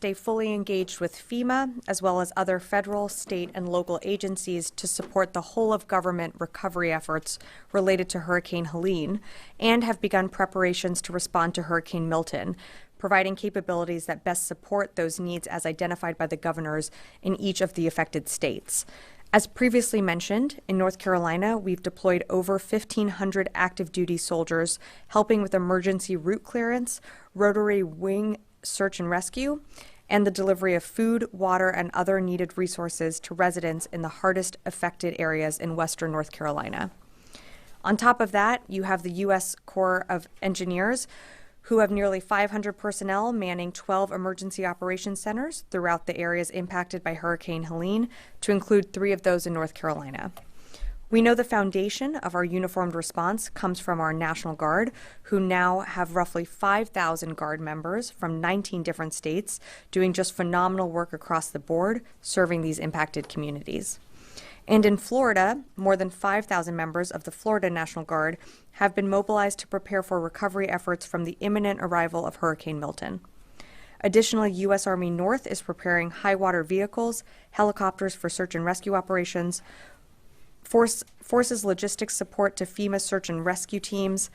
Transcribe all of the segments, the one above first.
stay fully engaged with FEMA, as well as other federal, state, and local agencies to support the whole-of-government recovery efforts related to Hurricane Helene, and have begun preparations to respond to Hurricane Milton, providing capabilities that best support those needs as identified by the governors in each of the affected states. As previously mentioned, in North Carolina, we've deployed over 1,500 active duty soldiers helping with emergency route clearance, rotary wing search and rescue, and the delivery of food, water, and other needed resources to residents in the hardest affected areas in western North Carolina. On top of that, you have the U.S. Corps of Engineers, who have nearly 500 personnel manning 12 emergency operations centers throughout the areas impacted by Hurricane Helene, to include 3 of those in North Carolina. We know the foundation of our uniformed response comes from our National Guard, who now have roughly 5,000 Guard members from 19 different states doing just phenomenal work across the board, serving these impacted communities. And in Florida, more than 5,000 members of the Florida National Guard have been mobilized to prepare for recovery efforts from the imminent arrival of Hurricane Milton. Additionally, U.S. Army North is preparing high-water vehicles, helicopters for search and rescue operations, forces logistics support to FEMA search and rescue teams,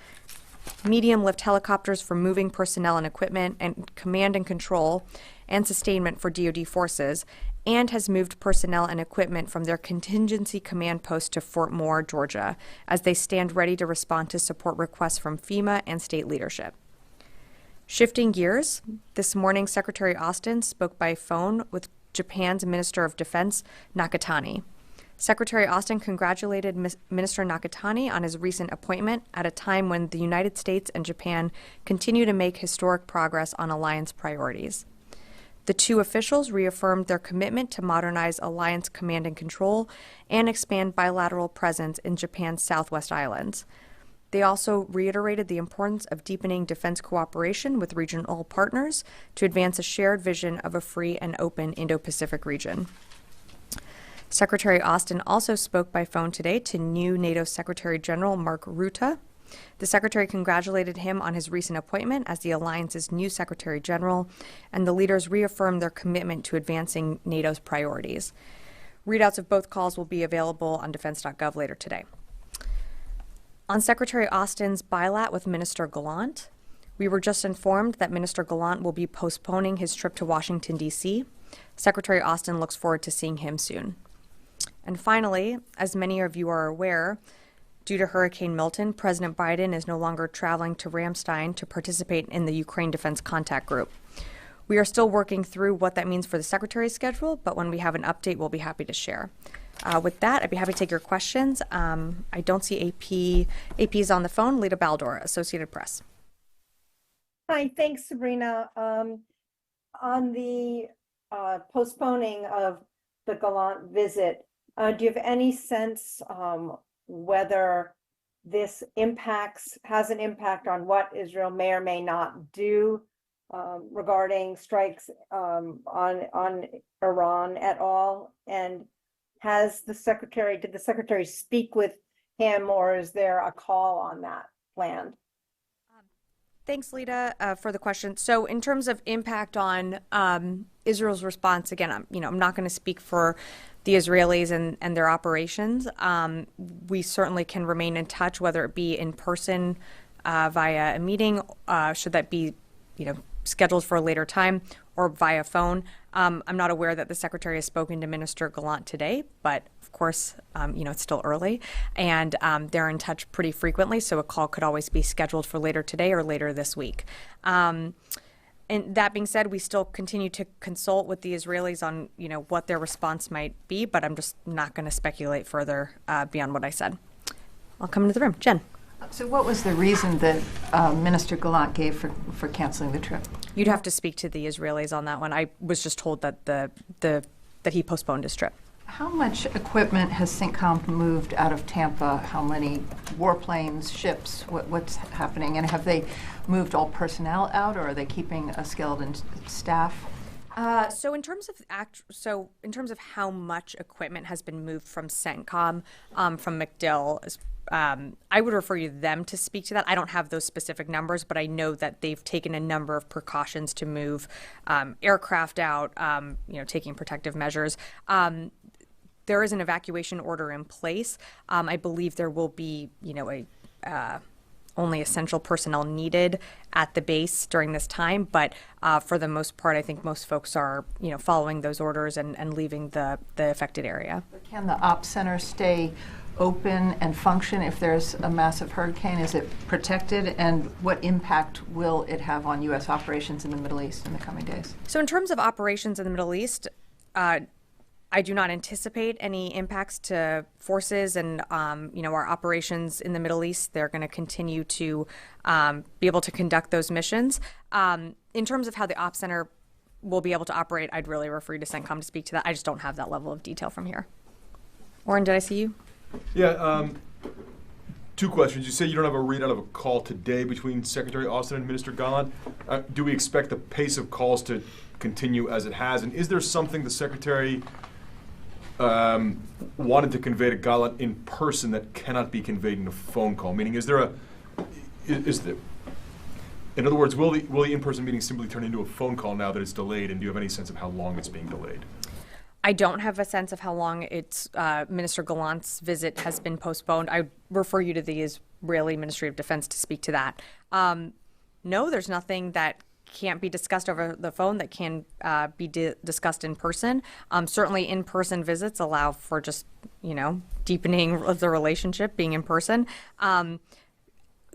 medium-lift helicopters for moving personnel and equipment, and command and control and sustainment for DoD forces, and has moved personnel and equipment from their contingency command post to Fort Moore, Georgia, as they stand ready to respond to support requests from FEMA and state leadership. Shifting gears, this morning Secretary Austin spoke by phone with Japan's Minister of Defense, Nakatani. Secretary Austin congratulated Minister Nakatani on his recent appointment at a time when the United States and Japan continue to make historic progress on alliance priorities. The two officials reaffirmed their commitment to modernize alliance command and control and expand bilateral presence in Japan's Southwest Islands. They also reiterated the importance of deepening defense cooperation with regional partners to advance a shared vision of a free and open Indo-Pacific region. Secretary Austin also spoke by phone today to new NATO Secretary General Mark Rutte. The Secretary congratulated him on his recent appointment as the alliance's new Secretary General, and the leaders reaffirmed their commitment to advancing NATO's priorities. Readouts of both calls will be available on defense.gov later today. On Secretary Austin's bilat with Minister Galant, we were just informed that Minister Galant will be postponing his trip to Washington, D.C. Secretary Austin looks forward to seeing him soon. And finally, as many of you are aware, due to Hurricane Milton, President Biden is no longer traveling to Ramstein to participate in the Ukraine Defense Contact Group. We are still working through what that means for the Secretary's schedule, but when we have an update, we'll be happy to share. With that, I'd be happy to take your questions. I don't see AP. AP is on the phone. Lita Baldor, Associated Press. Hi, thanks, Sabrina. On the postponing of the Galant visit, do you have any sense whether this has an impact on what Israel may or may not do regarding strikes on Iran at all? And did the Secretary speak with him, or is there a call on that planned? Thanks, Lita, for the question. So in terms of impact on Israel's response, again, I'm not going to speak for the Israelis and their operations. We certainly can remain in touch, whether it be in person via a meeting, should that be, scheduled for a later time, or via phone. I'm not aware that the Secretary has spoken to Minister Galant today, but of course, it's still early, and they're in touch pretty frequently, so a call could always be scheduled for later today or later this week. And that being said, we still continue to consult with the Israelis on, what their response might be, but I'm just not going to speculate further beyond what I said. I'll come into the room. Jen. So what was the reason that Minister Galant gave for canceling the trip? You'd have to speak to the Israelis on that one. I was just told that that he postponed his trip. How much equipment has CENTCOM moved out of Tampa? How many warplanes, ships? What's happening? And have they moved all personnel out, or are they keeping a skeleton staff? So in terms of how much equipment has been moved from CENTCOM, from MacDill, I would refer you them to speak to that. I don't have those specific numbers, but I know that they've taken a number of precautions to move aircraft out, taking protective measures. There is an evacuation order in place. I believe there will be, only essential personnel needed at the base during this time. But for the most part, I think most folks are, following those orders and leaving the affected area. Can the ops center stay open and function if there's a massive hurricane? Is it protected? And what impact will it have on U.S. operations in the Middle East in the coming days? So in terms of operations in the Middle East, I do not anticipate any impacts to forces and, our operations in the Middle East. They're going to continue to be able to conduct those missions. In terms of how the Ops Center will be able to operate, I'd really refer you to CENTCOM to speak to that. I just don't have that level of detail from here. Warren, did I see you? Yeah, two questions. You say you don't have a readout of a call today between Secretary Austin and Minister Galant. Do we expect the pace of calls to continue as it has? And is there something the Secretary wanted to convey to Galant in person that cannot be conveyed in a phone call? Meaning, in other words, will the in-person meeting simply turn into a phone call now that it's delayed? And do you have any sense of how long it's being delayed? I don't have a sense of how long Minister Galant's visit has been postponed. I refer you to the Israeli Ministry of Defense to speak to that. No, there's nothing that can't be discussed over the phone that can be discussed in person. Certainly in-person visits allow for just, deepening the relationship, being in person.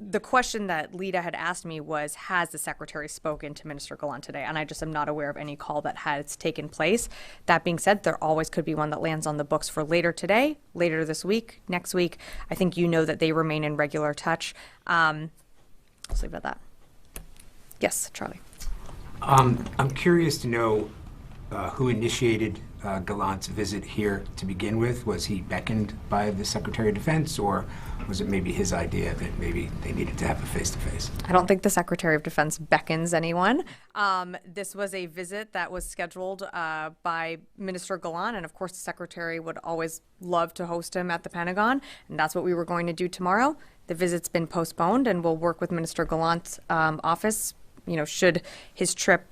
The question that Lita had asked me was, has the Secretary spoken to Minister Galant today? And I just am not aware of any call that has taken place. That being said, there always could be one that lands on the books for later today, later this week, next week. I think that they remain in regular touch. Let's leave it at that. Yes, Charlie. I'm curious to know who initiated Galant's visit here to begin with. Was he beckoned by the Secretary of Defense, or was it maybe his idea that maybe they needed to have a face-to-face? I don't think the Secretary of Defense beckons anyone. This was a visit that was scheduled by Minister Galant, and of course the Secretary would always love to host him at the Pentagon, and that's what we were going to do tomorrow. The visit's been postponed, and we'll work with Minister Galant's office. Should his trip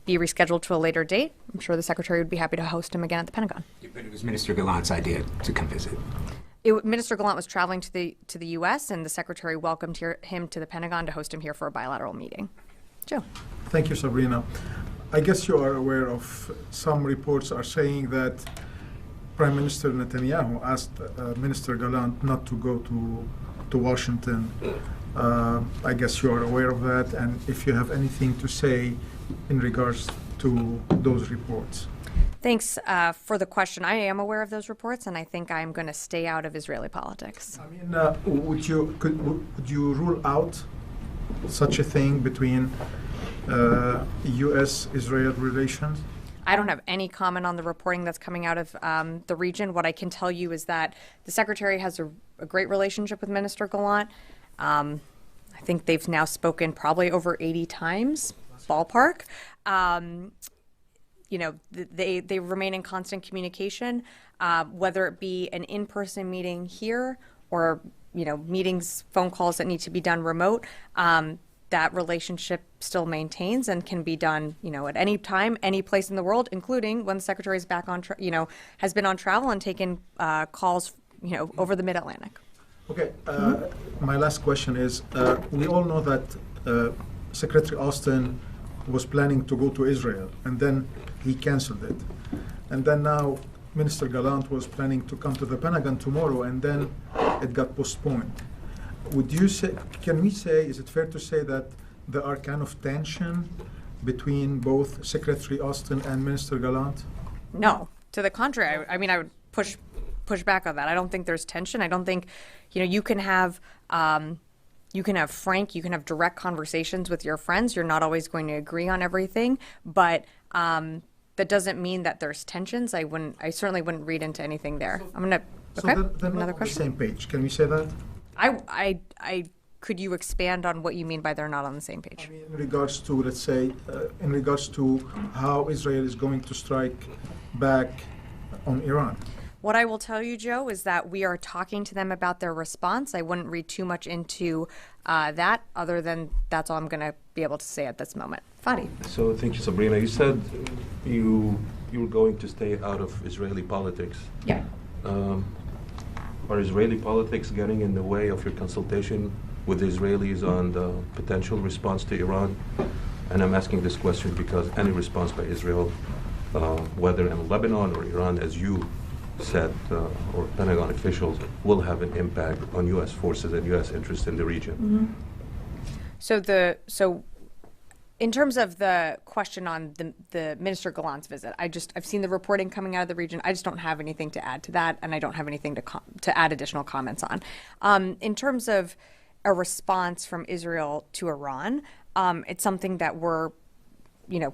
be rescheduled to a later date, I'm sure the Secretary would be happy to host him again at the Pentagon. But it was Minister Galant's idea to come visit. Minister Galant was traveling to the U.S., and the Secretary welcomed him to the Pentagon to host him here for a bilateral meeting. Joe. Thank you, Sabrina. I guess you are aware of some reports are saying that Prime Minister Netanyahu asked Minister Galant not to go to Washington. I guess you are aware of that, and if you have anything to say in regards to those reports. Thanks for the question. I am aware of those reports, and I think I'm going to stay out of Israeli politics. I mean, would you rule out such a thing between U.S.-Israel relations? I don't have any comment on the reporting that's coming out of the region. What I can tell you is that the Secretary has a great relationship with Minister Galant. I think they've now spoken probably over 80 times, ballpark. They remain in constant communication, whether it be an in-person meeting here or, meetings, phone calls that need to be done remote. That relationship still maintains and can be done, at any time, any place in the world, including when the Secretary is back on, has been on travel and taken calls, over the Mid-Atlantic. Okay, my last question is, we all know that Secretary Austin was planning to go to Israel, and then he canceled it. And then now Minister Galant was planning to come to the Pentagon tomorrow, and then it got postponed. Is it fair to say that there are kind of tension between both Secretary Austin and Minister Galant? No, to the contrary. I would push back on that. I don't think there's tension. I don't think, you can have frank, you can have direct conversations with your friends. You're not always going to agree on everything, but that doesn't mean that there's tensions. I certainly wouldn't read into anything there. Another question. On the same page. Can we say that? Could you expand on what you mean by they're not on the same page? I mean, in regards to, let's say, in regards to how Israel is going to strike back on Iran. What I will tell you, Joe, is that we are talking to them about their response. I wouldn't read too much into that, other than that's all I'm going to be able to say at this moment. Fadi. So thank you, Sabrina. You said you were going to stay out of Israeli politics. Yeah. Are Israeli politics getting in the way of your consultation with the Israelis on the potential response to Iran? And I'm asking this question because any response by Israel, whether in Lebanon or Iran, as you said, or Pentagon officials, will have an impact on U.S. forces and U.S. interests in the region. Mm-hmm. So in terms of the question on the Minister Galant's visit, I've seen the reporting coming out of the region. I just don't have anything to add to that, and I don't have anything to add additional comments on. In terms of a response from Israel to Iran, it's something that we're,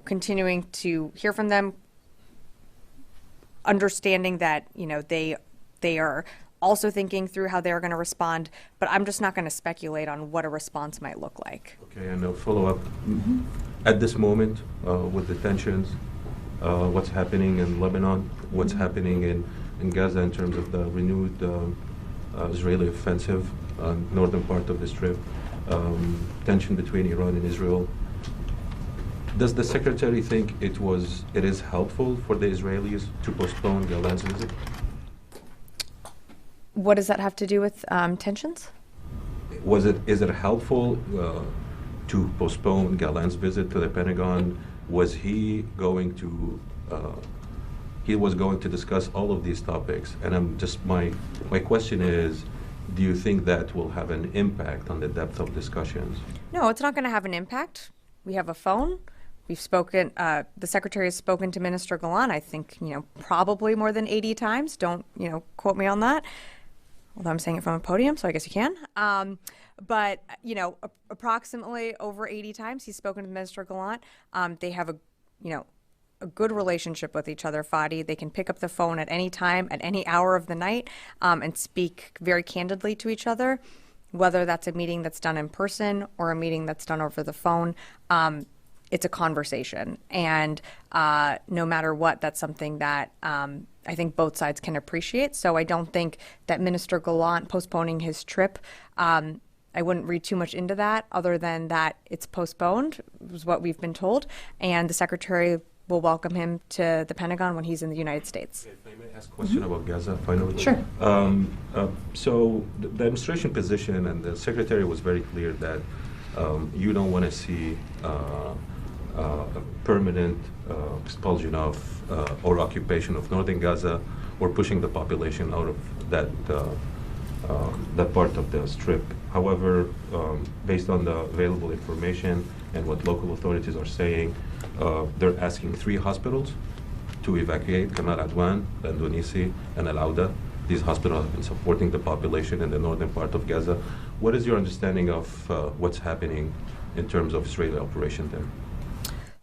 continuing to hear from them, understanding that, they are also thinking through how they're going to respond, but I'm just not going to speculate on what a response might look like. Okay, and a follow-up. At this moment, with the tensions, what's happening in Lebanon, what's happening in Gaza in terms of the renewed Israeli offensive, northern part of the Strip, tension between Iran and Israel. Does the Secretary think it is helpful for the Israelis to postpone Galant's visit? What does that have to do with tensions? Is it helpful to postpone Galant's visit to the Pentagon? Was he going to? He was going to discuss all of these topics, and my question is, do you think that will have an impact on the depth of discussions? No, it's not going to have an impact. We have a phone. We've spoken, the Secretary has spoken to Minister Galant, I think, probably more than 80 times. Don't, quote me on that. Although I'm saying it from a podium, so I guess you can. But, approximately over 80 times he's spoken to Minister Galant. They have a good relationship with each other, Fadi. They can pick up the phone at any time, at any hour of the night, and speak very candidly to each other, whether that's a meeting that's done in person or a meeting that's done over the phone. It's a conversation. And no matter what, that's something that I think both sides can appreciate. So I don't think that Minister Galant postponing his trip, I wouldn't read too much into that, other than that it's postponed, is what we've been told. And the Secretary will welcome him to the Pentagon when he's in the United States. If I may ask a question about Gaza, finally. Sure. So the administration position and the Secretary was very clear that you don't want to see a permanent expulsion of or occupation of northern Gaza, or pushing the population out of that part of the Strip. However, based on the available information and what local authorities are saying, they're asking 3 hospitals to evacuate: Kamal Adwan, Al-Dunisi, and Al-Auda. These hospitals have been supporting the population in the northern part of Gaza. What is your understanding of what's happening in terms of Israeli operation there?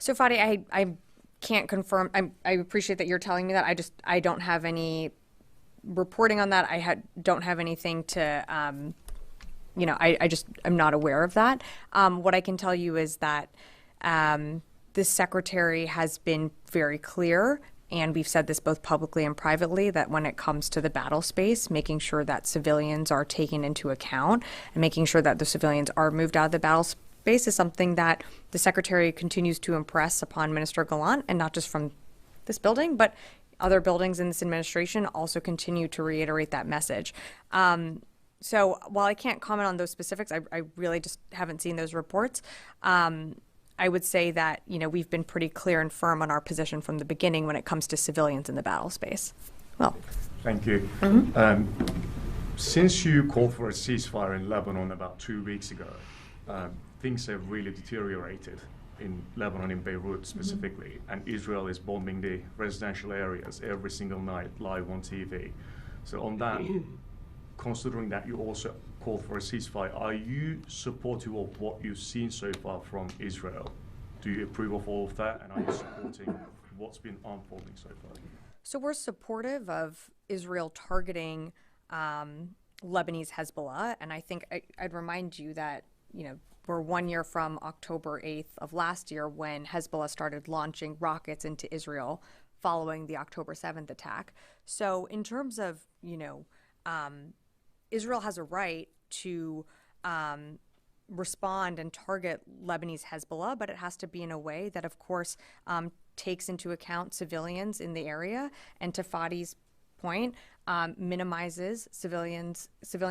So, Fadi, I can't confirm. I appreciate that you're telling me that. I don't have any reporting on that. Don't have anything to, I'm not aware of that. What I can tell you is that the Secretary has been very clear, and we've said this both publicly and privately, that when it comes to the battle space, making sure that civilians are taken into account and making sure that the civilians are moved out of the battle space is something that the Secretary continues to impress upon Minister Galant, and not just from this building, but other buildings in this administration also continue to reiterate that message. So while I can't comment on those specifics, I really just haven't seen those reports. I would say that, we've been pretty clear and firm on our position from the beginning when it comes to civilians in the battle space. Well. Thank you. Since you called for a ceasefire in Lebanon about 2 weeks ago, things have really deteriorated in Lebanon, in Beirut specifically, and Israel is bombing the residential areas every single night live on TV. So on that, considering that you also called for a ceasefire, are you supportive of what you've seen so far from Israel? Do you approve of all of that, and are you supporting what's been unfolding so far? So we're supportive of Israel targeting Lebanese Hezbollah, and I think I'd remind you that, we're 1 year from October 8th of last year, when Hezbollah started launching rockets into Israel following the October 7th attack. So in terms of, Israel has a right to respond and target Lebanese Hezbollah, but it has to be in a way that, of course, takes into account civilians in the area, and to Fadi's point, minimizes civilian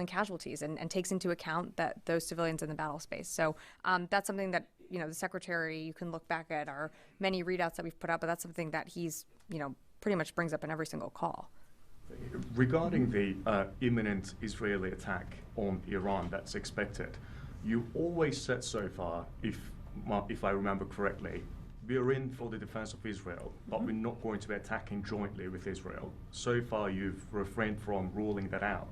casualties and takes into account that those civilians in the battle space. So that's something that, the Secretary, you can look back at our many readouts that we've put up, but that's something that he's, pretty much brings up in every single call. Regarding the imminent Israeli attack on Iran that's expected, you always said so far, if I remember correctly, we're in for the defense of Israel, but we're not going to be attacking jointly with Israel. So far, you've refrained from ruling that out.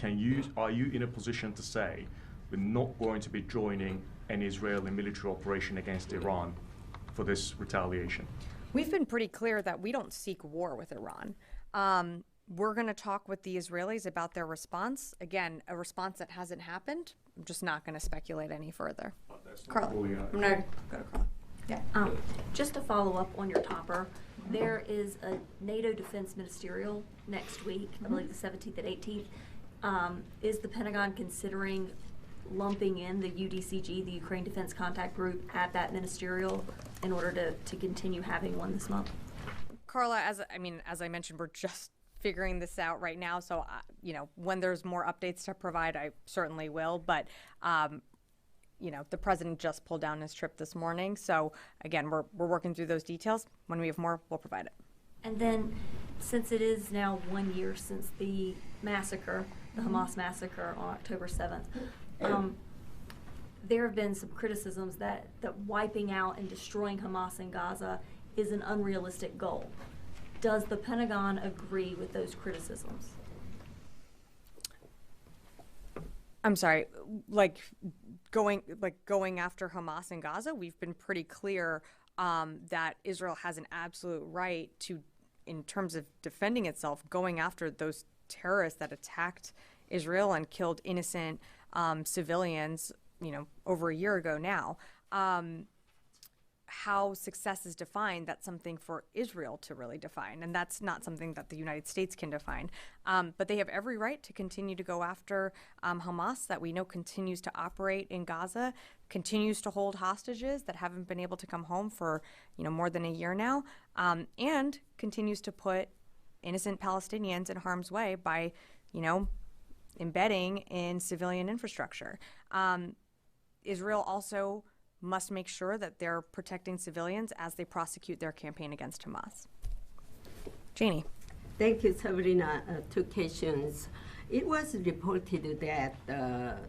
Are you in a position to say we're not going to be joining an Israeli military operation against Iran for this retaliation? We've been pretty clear that we don't seek war with Iran. We're going to talk with the Israelis about their response. Again, a response that hasn't happened. I'm just not going to speculate any further. Carla, I'm going to go to Carla. Yeah. Just to follow up on your topper, there is a NATO Defense Ministerial next week, I believe the 17th and 18th. Is the Pentagon considering lumping in the UDCG, the Ukraine Defense Contact Group, at that ministerial in order to continue having one this month? Carla, as I mentioned, we're just figuring this out right now. So, when there's more updates to provide, I certainly will. But, the president just pulled down his trip this morning. So, again, we're working through those details. When we have more, we'll provide it. And then, since it is now 1 year since the massacre, the Hamas massacre on October 7th, there have been some criticisms that wiping out and destroying Hamas in Gaza is an unrealistic goal. Does the Pentagon agree with those criticisms? I'm sorry, going after Hamas in Gaza, we've been pretty clear that Israel has an absolute right to, in terms of defending itself, going after those terrorists that attacked Israel and killed innocent civilians, over a year ago now. How success is defined, that's something for Israel to really define, and that's not something that the United States can define. But they have every right to continue to go after Hamas, that we know continues to operate in Gaza, continues to hold hostages that haven't been able to come home for more than a year now, and continues to put innocent Palestinians in harm's way by embedding in civilian infrastructure. Israel also must make sure that they're protecting civilians as they prosecute their campaign against Hamas. Janie. Thank you, Sabrina. Two questions. It was reported that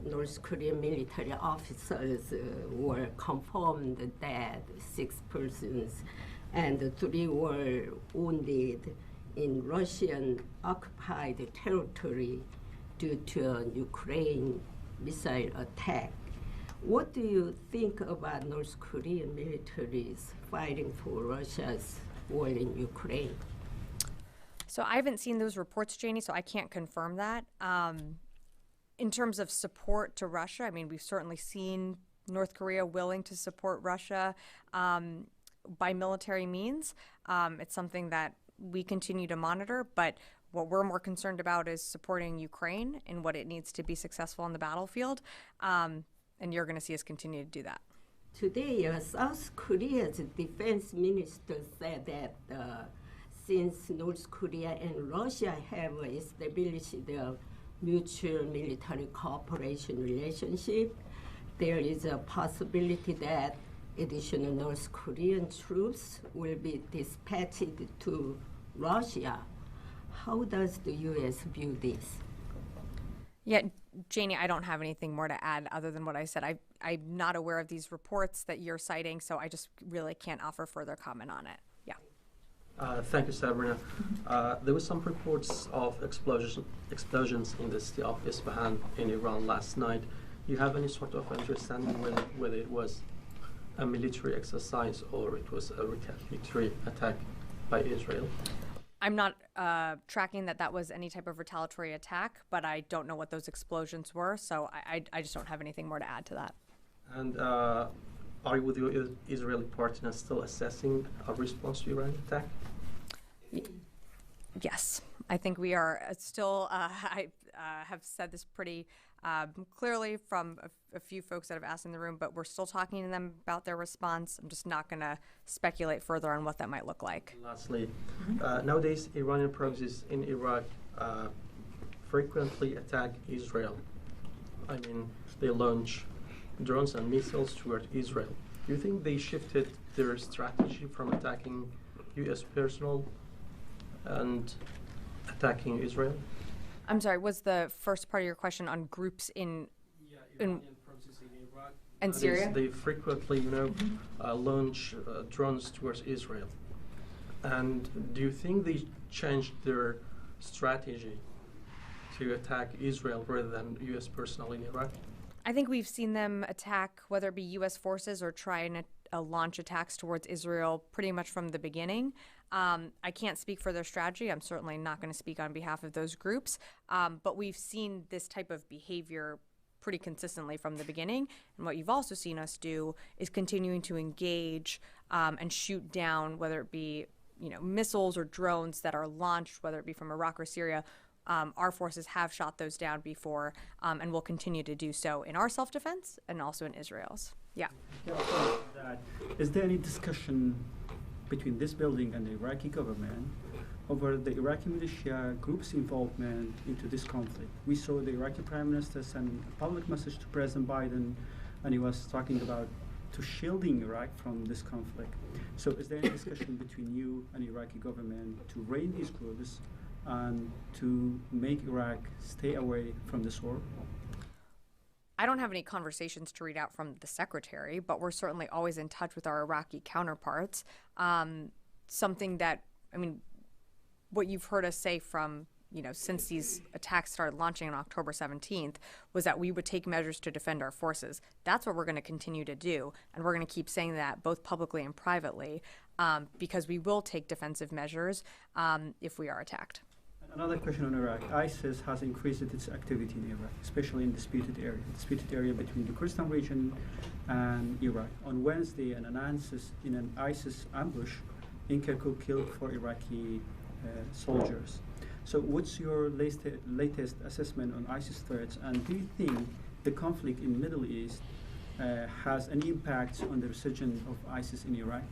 North Korean military officers were confirmed dead, 6 persons, and 3 were wounded in Russian-occupied territory due to a Ukraine missile attack. What do you think about North Korean militaries fighting for Russia's war in Ukraine? So I haven't seen those reports, Janie, so I can't confirm that. In terms of support to Russia, we've certainly seen North Korea willing to support Russia by military means. It's something that we continue to monitor, but what we're more concerned about is supporting Ukraine and what it needs to be successful on the battlefield. And you're going to see us continue to do that. Today, South Korea's defense minister said that since North Korea and Russia have established a mutual military cooperation relationship, there is a possibility that additional North Korean troops will be dispatched to Russia. How does the U.S. view this? Yeah, Janie, I don't have anything more to add other than what I said. I'm not aware of these reports that you're citing, so I just really can't offer further comment on it. Yeah. Thank you, Sabrina. There were some reports of explosions in the city of Isfahan in Iran last night. Do you have any sort of understanding whether it was a military exercise or it was a retaliatory attack by Israel? I'm not tracking that was any type of retaliatory attack, but I don't know what those explosions were, so I just don't have anything more to add to that. And are you with your Israeli partner still assessing a response to Iranian attack? Yes, I think we are still, I have said this pretty clearly from a few folks that have asked in the room, but we're still talking to them about their response. I'm just not going to speculate further on what that might look like. Lastly, nowadays Iranian proxies in Iraq frequently attack Israel. I mean, they launch drones and missiles toward Israel. Do you think they shifted their strategy from attacking U.S. personnel and attacking Israel? I'm sorry, was the first part of your question on groups in Iranian proxies in Iraq and Syria? They frequently, launch drones towards Israel. And do you think they changed their strategy to attack Israel rather than U.S. personnel in Iraq? I think we've seen them attack, whether it be U.S. forces or try and launch attacks towards Israel pretty much from the beginning. I can't speak for their strategy. I'm certainly not going to speak on behalf of those groups. But we've seen this type of behavior pretty consistently from the beginning. And what you've also seen us do is continuing to engage and shoot down, whether it be missiles or drones that are launched, whether it be from Iraq or Syria. Our forces have shot those down before and will continue to do so in our self-defense and also in Israel's. Yeah. Is there any discussion between this building and the Iraqi government over the Iraqi militia group's involvement into this conflict? We saw the Iraqi Prime Minister send a public message to President Biden, and he was talking about to shielding Iraq from this conflict. So is there any discussion between you and the Iraqi government to rein these groups and to make Iraq stay away from this war? I don't have any conversations to read out from the secretary, but we're certainly always in touch with our Iraqi counterparts. Something that, what you've heard us say from, since these attacks started launching on October 17th was that we would take measures to defend our forces. That's what we're going to continue to do. And we're going to keep saying that both publicly and privately because we will take defensive measures if we are attacked. Another question on Iraq. ISIS has increased its activity in Iraq, especially in disputed area between the Kurdistan region and Iraq. On Wednesday, in an ISIS ambush in Kirkuk killed 4 Iraqi soldiers. So what's your latest assessment on ISIS threats, and do you think the conflict in the Middle East has any impact on the resurgence of ISIS in Iraq?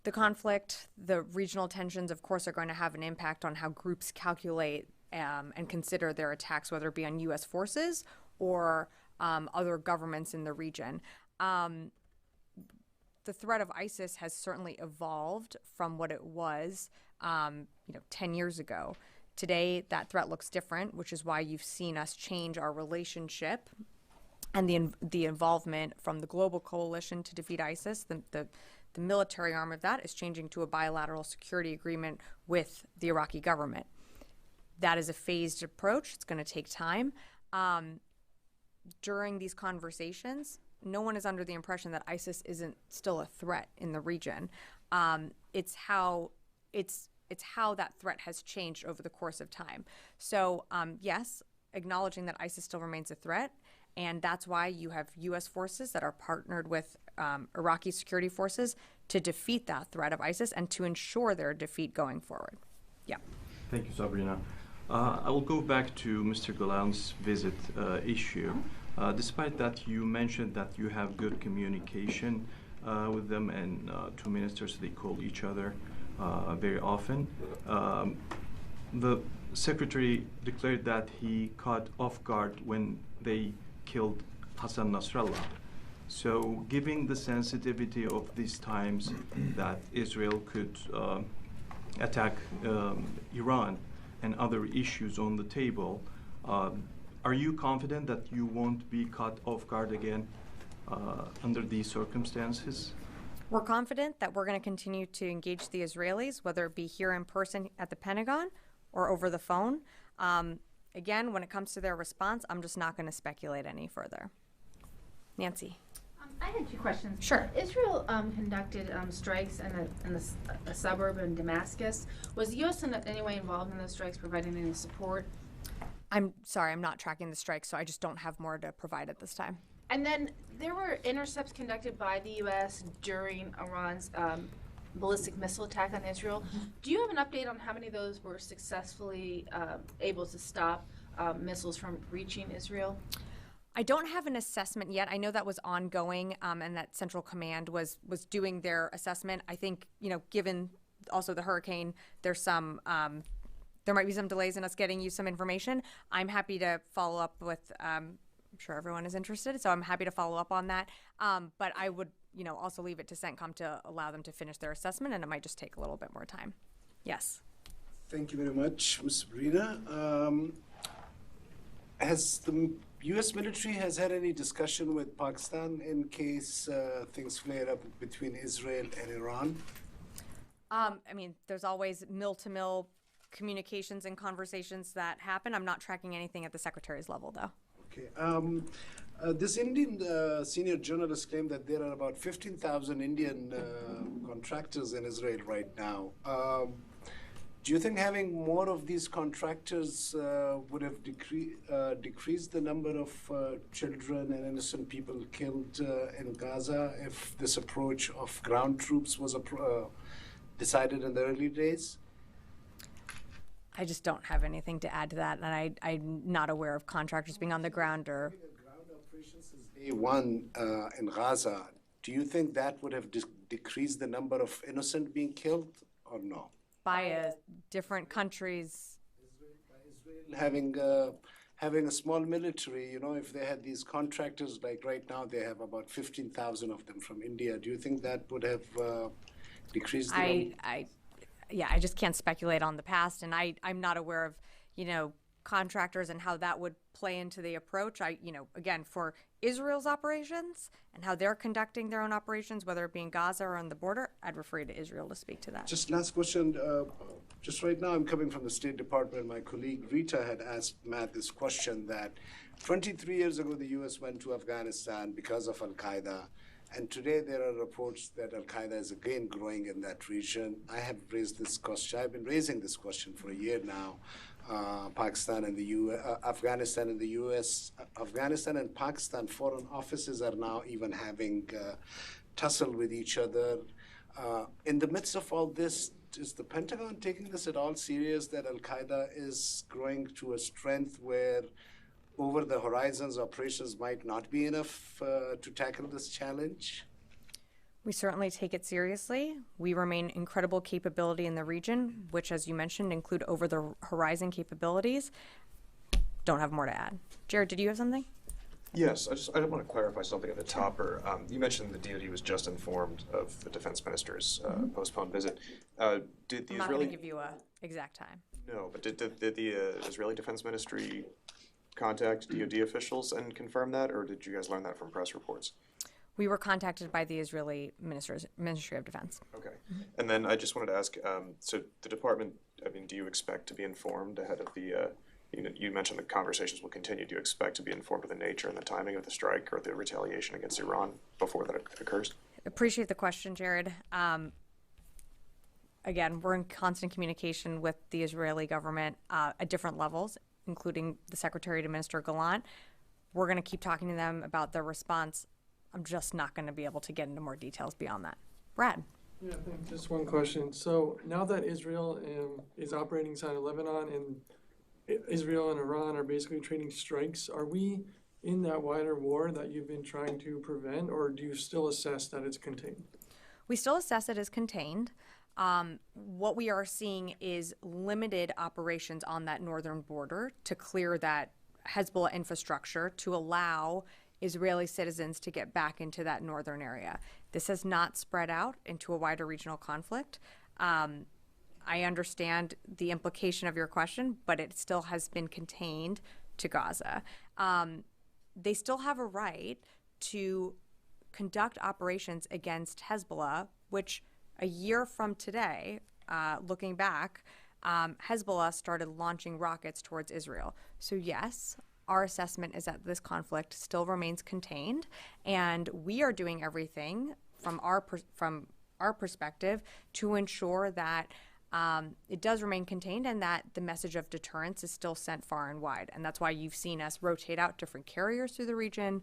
The conflict, the regional tensions, of course, are going to have an impact on how groups calculate and consider their attacks, whether it be on U.S. forces or other governments in the region. The threat of ISIS has certainly evolved from what it was, 10 years ago. Today, that threat looks different, which is why you've seen us change our relationship and the involvement from the global coalition to defeat ISIS. The military arm of that is changing to a bilateral security agreement with the Iraqi government. That is a phased approach. It's going to take time. During these conversations, no one is under the impression that ISIS isn't still a threat in the region. It's how that threat has changed over the course of time. So yes, acknowledging that ISIS still remains a threat, and that's why you have U.S. forces that are partnered with Iraqi security forces to defeat that threat of ISIS and to ensure their defeat going forward. Yeah. Thank you, Sabrina. I will go back to Mr. Galant's visit issue. Despite that, you mentioned that you have good communication with them, and 2 ministers, they call each other very often. The secretary declared that he caught off guard when they killed Hassan Nasrallah. So, given the sensitivity of these times that Israel could attack Iran and other issues on the table, are you confident that you won't be caught off guard again under these circumstances? We're confident that we're going to continue to engage the Israelis, whether it be here in person at the Pentagon or over the phone. Again, when it comes to their response, I'm just not going to speculate any further. Nancy. I had 2 questions. Sure. Israel conducted strikes in a suburb in Damascus. Was the U.S. in any way involved in those strikes, providing any support? I'm sorry, I'm not tracking the strikes, so I just don't have more to provide at this time. And then there were intercepts conducted by the U.S. during Iran's ballistic missile attack on Israel. Do you have an update on how many of those were successfully able to stop missiles from reaching Israel? I don't have an assessment yet. I know that was ongoing, and that Central Command was doing their assessment. I think, given also the hurricane, there's some there might be some delays in us getting you some information. I'm happy to follow up with. I'm sure everyone is interested, so I'm happy to follow up on that. But I would, also leave it to CENTCOM to allow them to finish their assessment, and it might just take a little bit more time. Yes. Thank you very much, Ms. Sabrina. Has the U.S. military had any discussion with Pakistan in case things flare up between Israel and Iran? There's always mill-to-mill communications and conversations that happen. I'm not tracking anything at the secretary's level, though. Okay. This Indian senior journalist claimed that there are about 15,000 Indian contractors in Israel right now. Do you think having more of these contractors would have decreased the number of children and innocent people killed in Gaza if this approach of ground troops was decided in the early days? I just don't have anything to add to that, and I'm not aware of contractors being on the ground or. Ground operations since day one in Gaza. Do you think that would have decreased the number of innocent being killed, or no? By different countries. Israel having a small military, if they had these contractors, like right now they have about 15,000 of them from India. Do you think that would have decreased the number? I just can't speculate on the past, and I'm not aware of, contractors and how that would play into the approach. Again, for Israel's operations and how they're conducting their own operations, whether it be in Gaza or on the border, I'd refer you to Israel to speak to that. Just last question. Just right now, I'm coming from the State Department. My colleague Rita had asked Matt this question that 23 years ago, the U.S. went to Afghanistan because of Al-Qaeda. And today there are reports that Al-Qaeda is again growing in that region. I have raised this question. I've been raising this question for a year now. Pakistan and the U.S., Afghanistan and the U.S., Afghanistan and Pakistan foreign offices are now even having tussle with each other. In the midst of all this, is the Pentagon taking this at all serious that Al-Qaeda is growing to a strength where over the horizons operations might not be enough to tackle this challenge? We certainly take it seriously. We remain incredible capability in the region, which, as you mentioned, include over the horizon capabilities. Don't have more to add. Jared, did you have something? Yes, I want to clarify something at the topper. You mentioned the DoD was just informed of the defense minister's postponed visit. Did the I'm not going to give you an exact time. No, but did the Israeli Defense Ministry contact DoD officials and confirm that, or did you guys learn that from press reports? We were contacted by the Israeli Ministry of Defense. Okay. And then I just wanted to ask, so the department, do you expect to be informed ahead of the, you mentioned the conversations will continue. Do you expect to be informed of the nature and the timing of the strike or the retaliation against Iran before that occurs? Appreciate the question, Jared. Again, we're in constant communication with the Israeli government at different levels, including the Secretary to Minister Galant. We're going to keep talking to them about their response. I'm just not going to be able to get into more details beyond that. Brad. Yeah, thanks. Just one question. So now that Israel is operating inside of Lebanon and Israel and Iran are basically trading strikes, are we in that wider war that you've been trying to prevent, or do you still assess that it's contained? We still assess it as contained. What we are seeing is limited operations on that northern border to clear that Hezbollah infrastructure to allow Israeli citizens to get back into that northern area. This has not spread out into a wider regional conflict. I understand the implication of your question, but it still has been contained to Gaza. They still have a right to conduct operations against Hezbollah, which a year from today, looking back, Hezbollah started launching rockets towards Israel. So yes, our assessment is that this conflict still remains contained, and we are doing everything from our perspective to ensure that it does remain contained and that the message of deterrence is still sent far and wide. And that's why you've seen us rotate out different carriers through the region,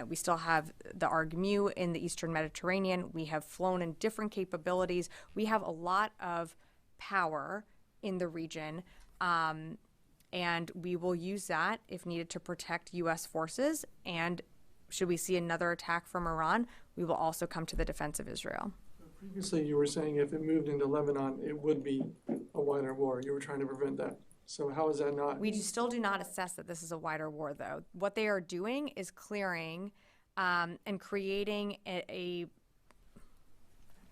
we still have the ARGMU in the Eastern Mediterranean. We have flown in different capabilities. We have a lot of power in the region, and we will use that if needed to protect U.S. forces. And should we see another attack from Iran, we will also come to the defense of Israel. Previously, you were saying if it moved into Lebanon, it would be a wider war. You were trying to prevent that. So how is that not? We still do not assess that this is a wider war, though. What they are doing is clearing and creating I'm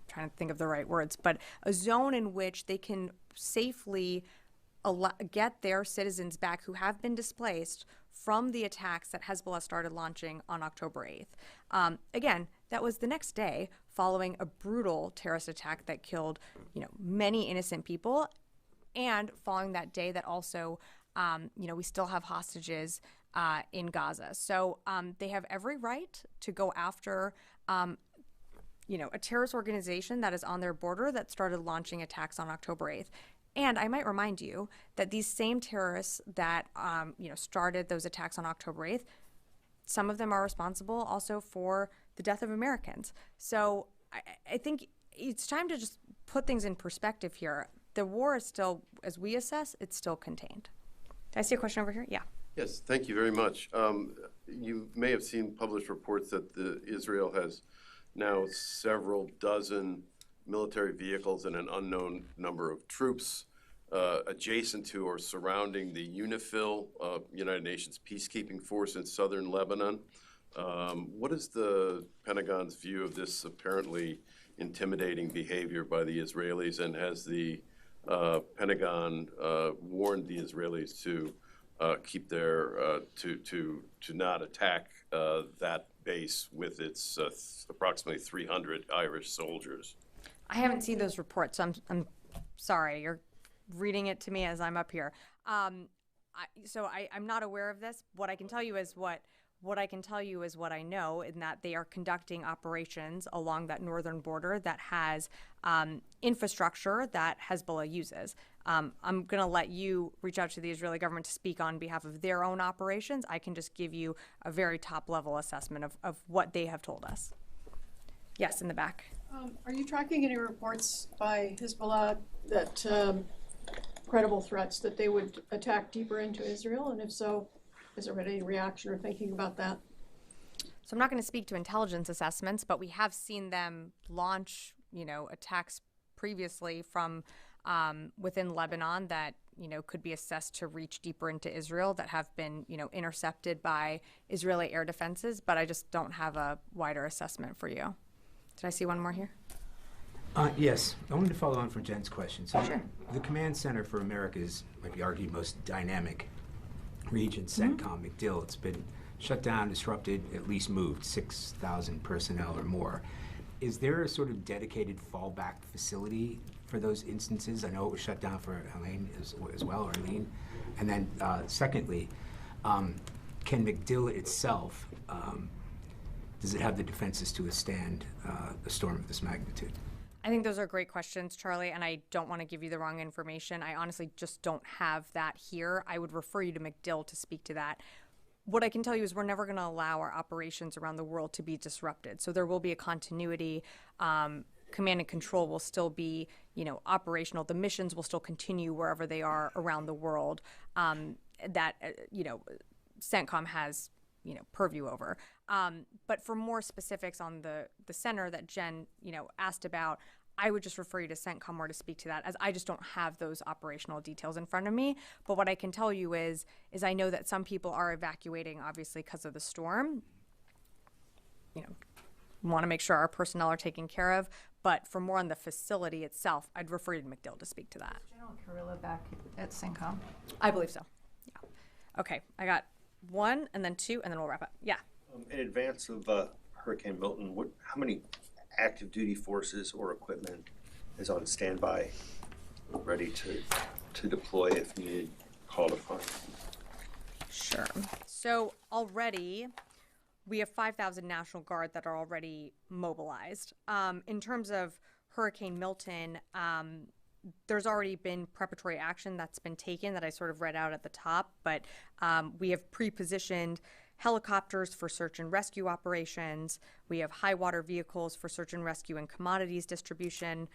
trying to think of the right words, but a zone in which they can safely get their citizens back who have been displaced from the attacks that Hezbollah started launching on October 8th. Again, that was the next day following a brutal terrorist attack that killed, many innocent people, and following that day that also, we still have hostages in Gaza. So they have every right to go after, a terrorist organization that is on their border that started launching attacks on October 8th. And I might remind you that these same terrorists that, started those attacks on October 8th, some of them are responsible also for the death of Americans. So I think it's time to just put things in perspective here. The war is still, as we assess, it's still contained. Did I see a question over here? Yeah. Yes, thank you very much. You may have seen published reports that Israel has now several dozen military vehicles and an unknown number of troops adjacent to or surrounding the Unifil, United Nations peacekeeping force in southern Lebanon. What is the Pentagon's view of this apparently intimidating behavior by the Israelis, and has the Pentagon warned the Israelis to keep their to not attack that base with its approximately 300 Irish soldiers? I haven't seen those reports, so I'm sorry. You're reading it to me as I'm up here. I'm not aware of this. What I can tell you is what I know, in that they are conducting operations along that northern border that has infrastructure that Hezbollah uses. I'm going to let you reach out to the Israeli government to speak on behalf of their own operations. I can just give you a very top-level assessment of what they have told us. Yes, in the back. Are you tracking any reports by Hezbollah that credible threats that they would attack deeper into Israel? And if so, is there any reaction or thinking about that? So I'm not going to speak to intelligence assessments, but we have seen them launch, attacks previously from within Lebanon that, could be assessed to reach deeper into Israel, that have been, intercepted by Israeli air defenses. But I just don't have a wider assessment for you. Did I see one more here? Yes. I wanted to follow on from Jen's question. So Sure. The Command Center for America's, might be argued, most dynamic region, CENTCOM, MacDill, it's been shut down, disrupted, at least moved 6,000 personnel or more. Is there a sort of dedicated fallback facility for those instances? I know it was shut down for Helene as well, or Helene. And then secondly, can MacDill itself, does it have the defenses to withstand a storm of this magnitude? I think those are great questions, Charlie, and I don't want to give you the wrong information. I honestly just don't have that here. I would refer you to MacDill to speak to that. What I can tell you is we're never going to allow our operations around the world to be disrupted. So there will be a continuity. Command and control will still be, operational. The missions will still continue wherever they are around the world. CENTCOM has, purview over. But for more specifics on the center that Jen, asked about, I would just refer you to CENTCOM or to speak to that, as I just don't have those operational details in front of me. But what I can tell you is I know that some people are evacuating, obviously, because of the storm. Want to make sure our personnel are taken care of. But for more on the facility itself, I'd refer you to MacDill to speak to that. Is General Kurilla back at CENTCOM? I believe so. Yeah. Okay, I got one and then two, and then we'll wrap up. Yeah. In advance of Hurricane Milton, how many active duty forces or equipment is on standby, ready to deploy if needed, called upon? Sure. So already we have 5,000 National Guard that are already mobilized. In terms of Hurricane Milton, there's already been preparatory action that's been taken that I sort of read out at the top, but we have pre-positioned helicopters for search and rescue operations. We have high water vehicles for search and rescue and commodities distribution.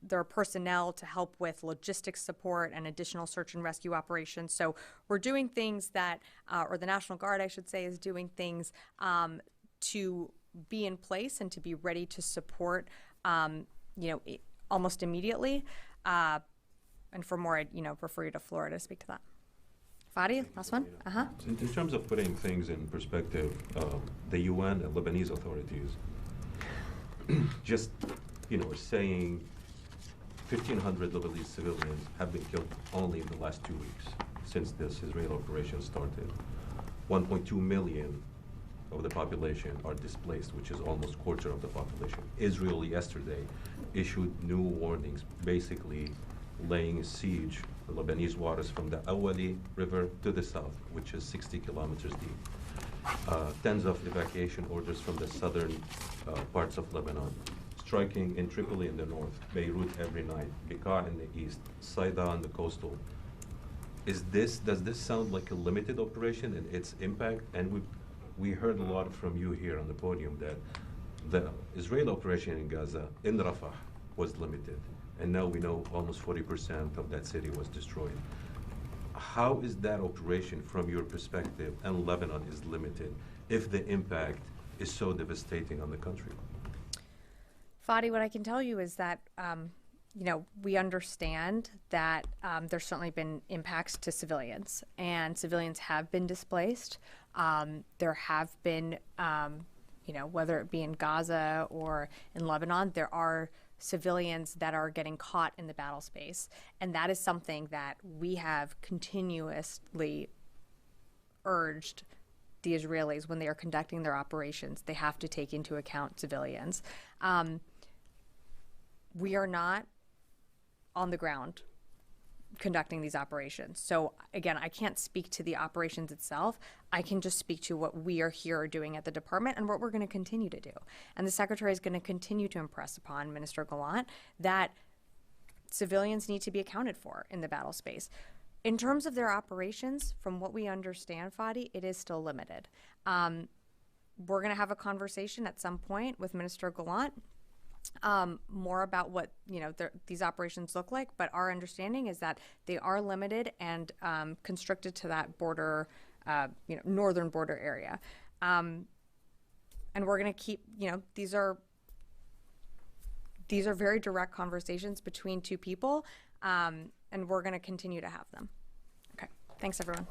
There are personnel to help with logistics support and additional search and rescue operations. So we're doing things that, or the National Guard, I should say, is doing things to be in place and to be ready to support, almost immediately. And for more, I'd refer you to Florida to speak to that. Fadi, last one. In terms of putting things in perspective, the UN and Lebanese authorities just, are saying 1,500 Lebanese civilians have been killed only in the last 2 weeks since this Israeli operation started. 1.2 million of the population are displaced, which is almost a quarter of the population. Israel yesterday issued new warnings, basically laying siege to Lebanese waters from the Awali River to the south, which is 60 kilometers deep. Tens of evacuation orders from the southern parts of Lebanon, striking in Tripoli in the north, Beirut every night, Bekaa in the east, Saida on the coastal. Does this sound like a limited operation and its impact? And we heard a lot from you here on the podium that the Israeli operation in Gaza, in Rafah, was limited. And now we know almost 40% of that city was destroyed. How is that operation, from your perspective, and Lebanon is limited, if the impact is so devastating on the country? Fadi, what I can tell you is that, we understand that there's certainly been impacts to civilians, and civilians have been displaced. There have been, whether it be in Gaza or in Lebanon, there are civilians that are getting caught in the battle space. And that is something that we have continuously urged the Israelis when they are conducting their operations. They have to take into account civilians. We are not on the ground conducting these operations. So again, I can't speak to the operations itself. I can just speak to what we are here doing at the department and what we're going to continue to do. And the Secretary is going to continue to impress upon Minister Galant that civilians need to be accounted for in the battle space. In terms of their operations, from what we understand, Fadi, it is still limited. We're going to have a conversation at some point with Minister Galant more about what these operations look like, but our understanding is that they are limited and constricted to that border, northern border area, and we're going to keep. These are very direct conversations between two people, and we're going to continue to have them. Okay, thanks everyone.